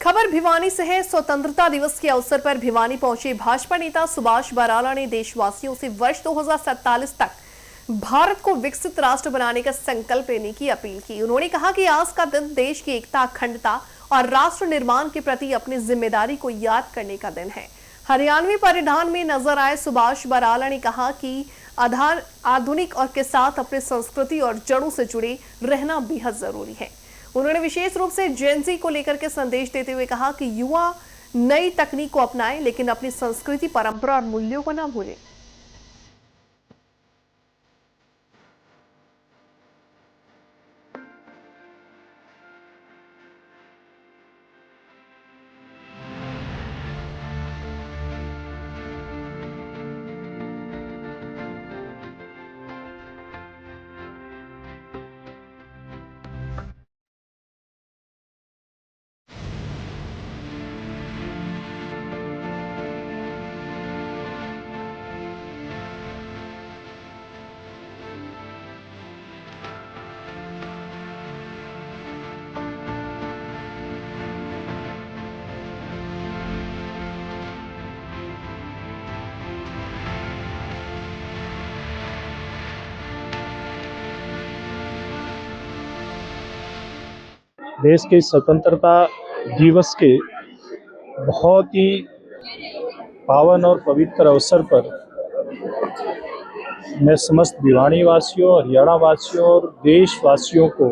खबर भिवानी से है। स्वतंत्रता दिवस के अवसर पर भिवानी पहुंचे भाजपा नेता सुभाष बराला ने देशवासियों से वर्ष 2047 तक भारत को विकसित राष्ट्र बनाने का संकल्प लेने की अपील की। उन्होंने कहा कि आज का दिन देश की एकता, अखंडता और राष्ट्र निर्माण के प्रति अपनी जिम्मेदारी को याद करने का दिन है। हरियाणवी परिधान में नजर आए सुभाष बराला ने कहा कि आधुनिक और के साथ अपने संस्कृति और जड़ों से जुड़े रहना बेहद जरूरी है। उन्होंने विशेष रूप से जेन-ज़ी को लेकर के संदेश देते हुए कहा कि युवा नई तकनीक को अपनाएं, लेकिन अपनी संस्कृति, परंपरा और मूल्यों को ना भूलें। देश के स्वतंत्रता दिवस के बहुत ही पावन और पवित्र अवसर पर मैं समस्त भिवानी वासियों, हरियाणा वासियों और देशवासियों को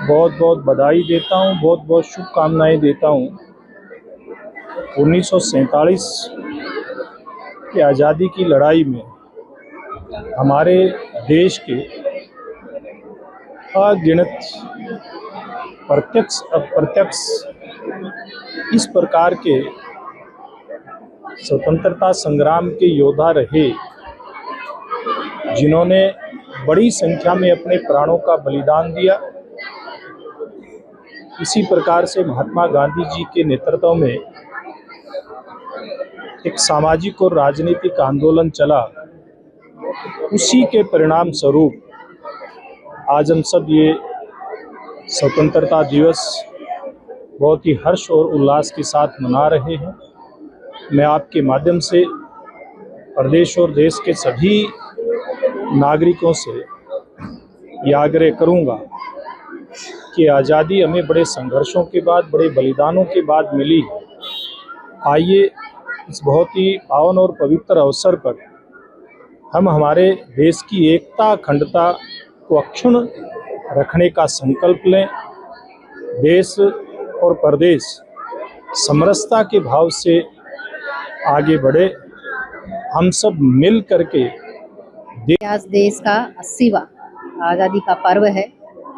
बहुत बहुत बधाई देता हूं, बहुत बहुत शुभकामनाएं देता हूं। 1947 की आज़ादी की लड़ाई में हमारे देश के अगिनत प्रत्यक्ष अप्रत्यक्ष इस प्रकार के स्वतंत्रता संग्राम के योद्धा रहे, जिन्होंने बड़ी संख्या में अपने प्राणों का बलिदान दिया। इसी प्रकार से महात्मा गांधी जी के नेतृत्व में एक सामाजिक और राजनीतिक आंदोलन चला। उसी के परिणाम स्वरूप आज हम सब ये स्वतंत्रता दिवस बहुत ही हर्ष और उल्लास के साथ मना रहे हैं। मैं आपके माध्यम से प्रदेश और देश के सभी नागरिकों से ये आग्रह करूंगा कि आज़ादी हमें बड़े संघर्षों के बाद, बड़े बलिदानों के बाद मिली। आइए इस बहुत ही पावन और पवित्र अवसर पर हम हमारे देश की एकता, अखंडता को अक्षुण्ण रखने का संकल्प लें। देश और प्रदेश समरसता के भाव से आगे बढ़े। हम सब मिल करके आज देश का 80वां आज़ादी का पर्व है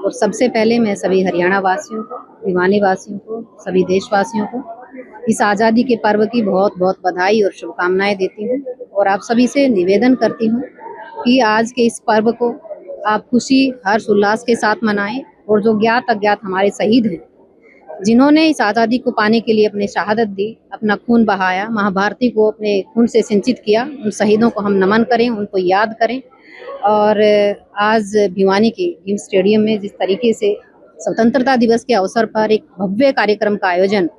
और सबसे पहले मैं सभी हरियाणा वासियों को, भिवानी वासियों को, सभी देशवासियों को इस आज़ादी के पर्व की बहुत बहुत बधाई और शुभकामनाएं देती हूँ। और आप सभी से निवेदन करती हूँ कि आज के इस पर्व को आप खुशी, हर्ष, उल्लास के साथ मनाएं। और जो ज्ञात अज्ञात हमारे शहीद हैं, जिन्होंने इस आज़ादी को पाने के लिए अपनी शहादत दी, अपना खून बहाया, महाभारती को अपने खून से सिंचित किया, उन शहीदों को हम नमन करें, उनको याद करें। और आज भिवानी के भीम स्टेडियम में जिस तरीके से स्वतंत्रता दिवस के अवसर पर एक भव्य कार्यक्रम का आयोजन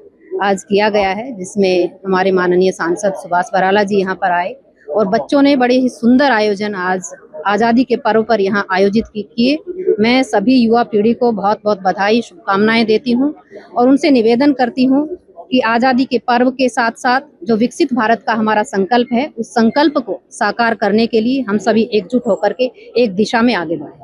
आज किया गया है, जिसमें हमारे माननीय सांसद सुभाष बराला जी यहाँ पर आए और बच्चों ने बड़े ही सुंदर आयोजन आज आज़ादी के पर्व पर यहाँ आयोजित किए। मैं सभी युवा पीढ़ी को बहुत बहुत बधाई, शुभकामनाएं देती हूँ और उनसे निवेदन करती हूँ कि आज़ादी के पर्व के साथ साथ जो विकसित भारत का हमारा संकल्प है, उस संकल्प को साकार करने के लिए हम सभी एकजुट होकर के एक दिशा में आगे बढ़ें।